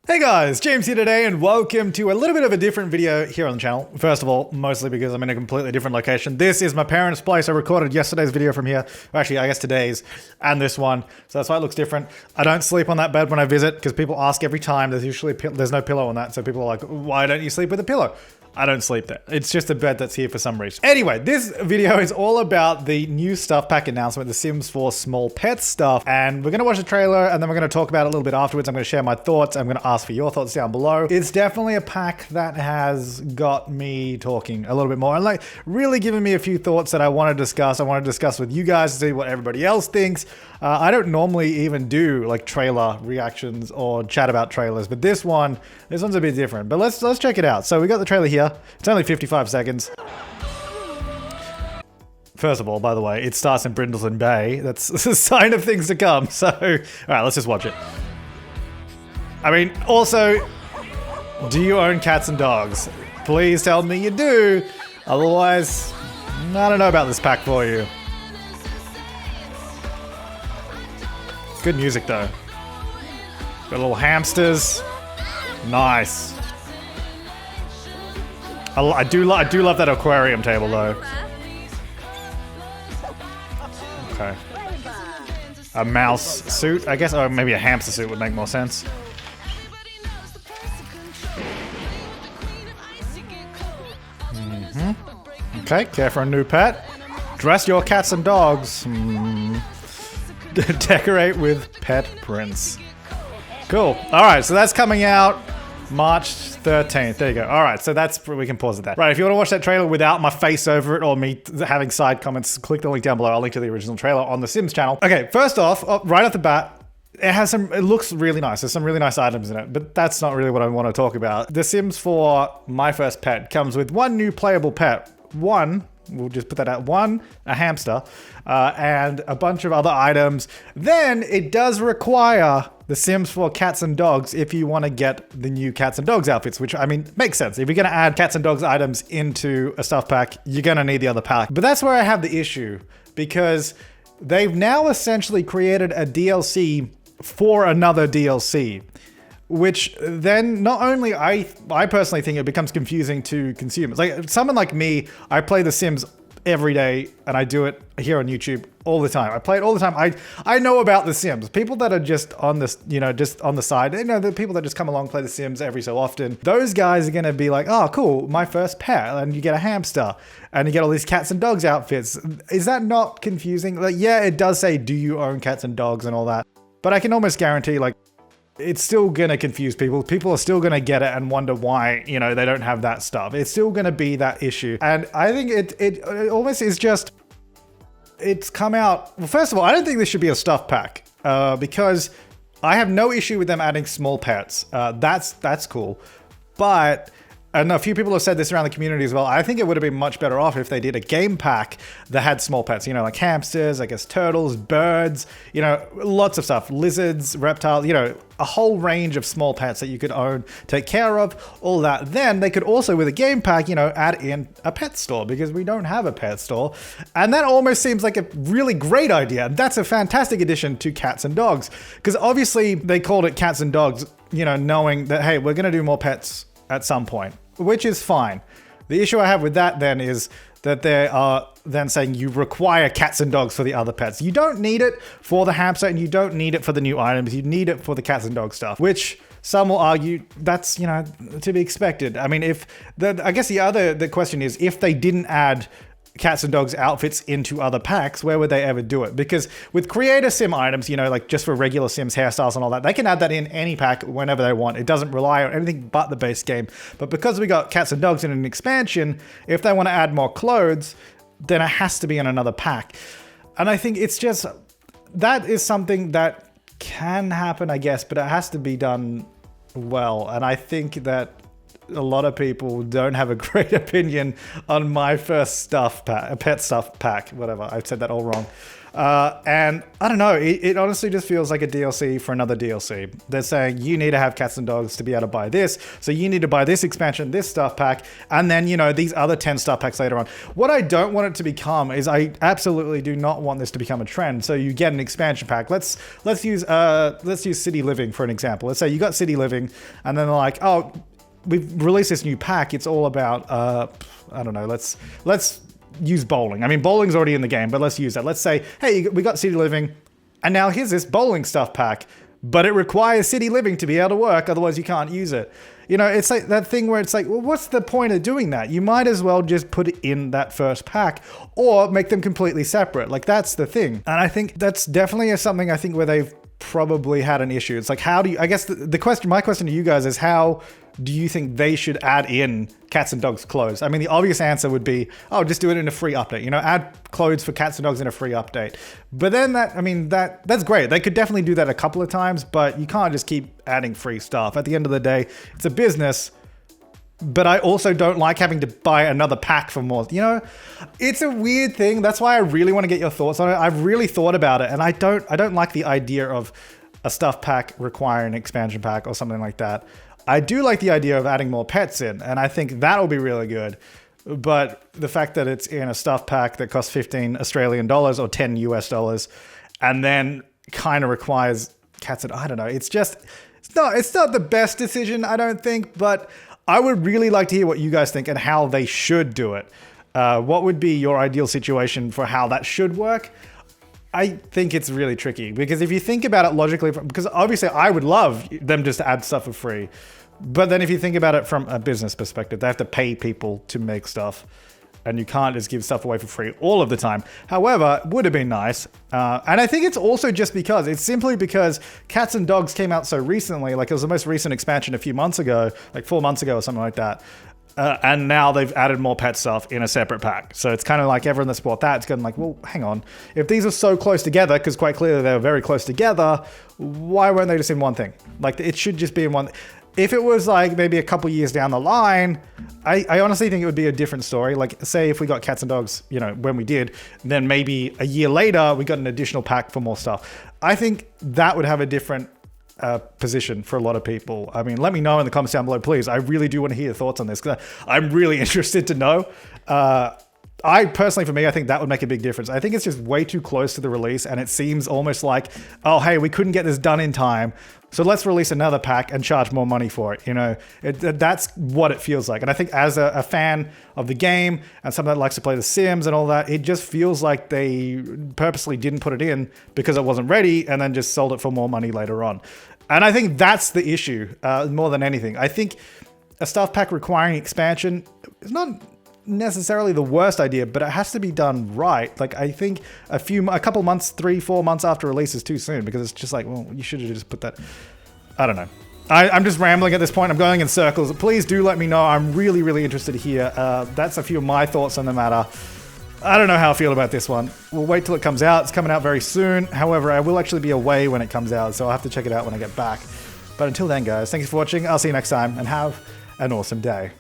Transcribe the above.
Hey guys, James here today and welcome to a little bit of a different video here on the channel. First of all, mostly because I'm in a completely different location. This is my parents' place. I recorded yesterday's video from here. Or actually, I guess today's and this one. So that's why it looks different. I don't sleep on that bed when I visit because people ask every time. There's no pillow on that. So people are like, why don't you sleep with a pillow? I don't sleep there. It's just a bed that's here for some reason. Anyway, this video is all about the new stuff pack announcement, the Sims 4 Small Pets stuff. And we're going to watch the trailer and then we're going to talk about it a little bit afterwards. I'm going to share my thoughts. I'm going to ask for your thoughts down below. It's definitely a pack that has got me talking a little bit more and like really giving me a few thoughts that I want to discuss. I want to discuss with you guys to see what everybody else thinks. I don't normally even do like trailer reactions or chat about trailers, but this one's a bit different. But let's check it out. So we got the trailer here. It's only 55 seconds. First of all, by the way, it starts in Brindleton Bay. That's a sign of things to come. So, all right, let's just watch it. I mean, also, do you own cats and dogs? Please tell me you do. Otherwise, I don't know about this pack for you. Good music though. Got little hamsters. Nice. I do love that aquarium table though. Okay. A mouse suit, I guess, or maybe a hamster suit would make more sense. Okay, care for a new pet. Dress your cats and dogs. Decorate with pet prints. Cool. All right, so that's coming out March 13th. There you go. All right, so we can pause at that. Right, if you want to watch that trailer without my face over it or me having side comments, click the link down below. I'll link to the original trailer on the Sims channel. Okay, first off, right off the bat, it looks really nice. There's some really nice items in it, but that's not really what I want to talk about. The Sims 4 My First Pet comes with one new playable pet. We'll just put that out. A hamster, and a bunch of other items. Then it does require the Sims 4 cats and dogs if you want to get the new cats and dogs outfits, which I mean, makes sense. If you're going to add cats and dogs items into a stuff pack, you're going to need the other pack. But that's where I have the issue because they've now essentially created a DLC for another DLC. Which then not only I personally think it becomes confusing to consumers. Like someone like me, I play The Sims every day and I do it here on YouTube all the time. I play it all the time. I know about The Sims. People that are just on this, just on the side, the people that just come along play The Sims every so often, those guys are gonna be like, oh cool, my first pet, and you get a hamster and you get all these cats and dogs outfits. Is that not confusing? Like, yeah, it does say, do you own cats and dogs and all that, but I can almost guarantee like, it's still gonna confuse people. People are still gonna get it and wonder why, they don't have that stuff. It's still gonna be that issue. And I think it almost is just, it's come out. Well, first of all, I don't think this should be a stuff pack because I have no issue with them adding small pets. That's cool. But, and a few people have said this around the community as well, I think it would have been much better off if they did a game pack that had small pets, like hamsters, I guess turtles, birds, lots of stuff, lizards, reptiles, a whole range of small pets that you could own, take care of, all that. Then they could also, with a game pack, add in a pet store because we don't have a pet store. And that almost seems like a really great idea. That's a fantastic addition to cats and dogs because obviously they called it cats and dogs, knowing that, hey, we're going to do more pets at some point, which is fine. The issue I have with that then is that they are then saying you require cats and dogs for the other pets. You don't need it for the hamster and you don't need it for the new items. You need it for the cats and dog stuff, which some will argue that's, to be expected. I mean, I guess the question is if they didn't add cats and dogs outfits into other packs, where would they ever do it? Because with creator sim items, like just for regular Sims hairstyles and all that, they can add that in any pack whenever they want. It doesn't rely on anything but the base game. But because we got cats and dogs in an expansion, if they want to add more clothes, then it has to be in another pack. And I think it's just, that is something that can happen, I guess, but it has to be done well. And I think that a lot of people don't have a great opinion on My First Stuff Pack, pet stuff pack, whatever. I've said that all wrong. And I don't know, it honestly just feels like a DLC for another DLC. They're saying you need to have cats and dogs to be able to buy this, so you need to buy this expansion, this stuff pack, and then, you know, these other 10 stuff packs later on. What I don't want it to become is I absolutely do not want this to become a trend. So you get an expansion pack. Let's use City Living for an example. Let's say you got City Living, and then they're like, oh, we've released this new pack. It's all about I don't know. Let's use bowling. I mean, bowling's already in the game, but let's use that. Let's say, hey, we got City Living, and now here's this bowling stuff pack, but it requires City Living to be able to work, otherwise you can't use it. You know, it's like that thing where it's like, well, what's the point of doing that? You might as well just put it in that first pack or make them completely separate. Like, that's the thing. And I think that's definitely something I think where they've probably had an issue. It's like, how do you, I guess my question to you guys is, how do you think they should add in cats and dogs clothes? I mean, the obvious answer would be, oh, just do it in a free update. You know, add clothes for cats and dogs in a free update. But then that's great. They could definitely do that a couple of times, but you can't just keep adding free stuff. At the end of the day, it's a business. But I also don't like having to buy another pack for more. You know, it's a weird thing. That's why I really want to get your thoughts on it. I've really thought about it, and I don't like the idea of a stuff pack requiring an expansion pack or something like that. I do like the idea of adding more pets in, and I think that'll be really good. But the fact that it's in a stuff pack that costs 15 Australian dollars or 10 US dollars, and then kind of requires cats and, I don't know, it's not the best decision, I don't think, but I would really like to hear what you guys think and how they should do it. What would be your ideal situation for how that should work? I think it's really tricky, because if you think about it logically, because obviously I would love them just to add stuff for free. But then if you think about it from a business perspective, they have to pay people to make stuff, and you can't just give stuff away for free all of the time. However, it would have been nice. And I think it's also just because, it's simply because Cats and Dogs came out so recently. Like, it was the most recent expansion a few months ago, like 4 months ago or something like that. And now they've added more pet stuff in a separate pack. So it's kind of like everyone that's bought that, it's kind of like, well, hang on. If these are so close together, because quite clearly they were very close together, why weren't they just in one thing? Like, it should just be in one. If it was like maybe a couple years down the line, I honestly think it would be a different story. Like, say if we got Cats and Dogs, you know, when we did, then maybe a year later we got an additional pack for more stuff. I think that would have a different position for a lot of people. I mean, let me know in the comments down below, please. I really do want to hear your thoughts on this, because I'm really interested to know. I personally, for me, I think that would make a big difference. I think it's just way too close to the release, and it seems almost like, oh, hey, we couldn't get this done in time, so let's release another pack and charge more money for it. You know, that's what it feels like. And I think as a fan of the game and someone that likes to play The Sims and all that, it just feels like they purposely didn't put it in because it wasn't ready, and then just sold it for more money later on. And I think that's the issue more than anything. I think a stuff pack requiring expansion is not necessarily the worst idea, but it has to be done right. Like, I think a couple months, 3-4 months after release is too soon, because it's just like, well, you should have just put that. I don't know. I'm just rambling at this point. I'm going in circles. Please do let me know. I'm really, really interested to hear. That's a few of my thoughts on the matter. I don't know how I feel about this one. We'll wait till it comes out. It's coming out very soon. However, I will actually be away when it comes out, so I'll have to check it out when I get back. But until then, guys, thank you for watching. I'll see you next time, and have an awesome day.